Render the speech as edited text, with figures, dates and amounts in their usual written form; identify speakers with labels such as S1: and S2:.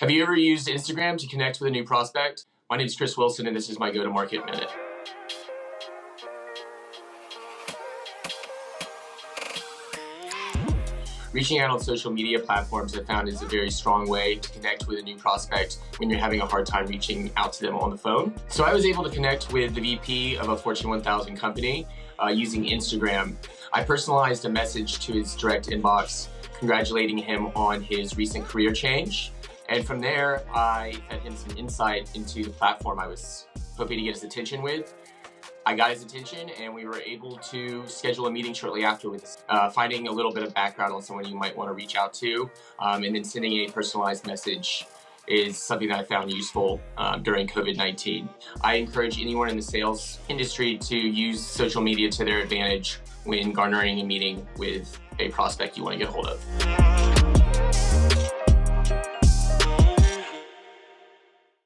S1: Have you ever used Instagram to connect with a new prospect? My name is Chris Wilson, and this is my Go-to-Market Minute. Reaching out on social media platforms I found is a very strong way to connect with a new prospect when you're having a hard time reaching out to them on the phone. So I was able to connect with the VP of a Fortune 1000 company using Instagram. I personalized a message to his direct inbox congratulating him on his recent career change. And from there, I fed him some insight into the platform I was hoping to get his attention with. I got his attention, and we were able to schedule a meeting shortly afterwards. Finding a little bit of background on someone you might want to reach out to, and then sending a personalized message is something that I found useful during COVID-19. I encourage anyone in the sales industry to use social media to their advantage when garnering a meeting with a prospect you want to get a hold of.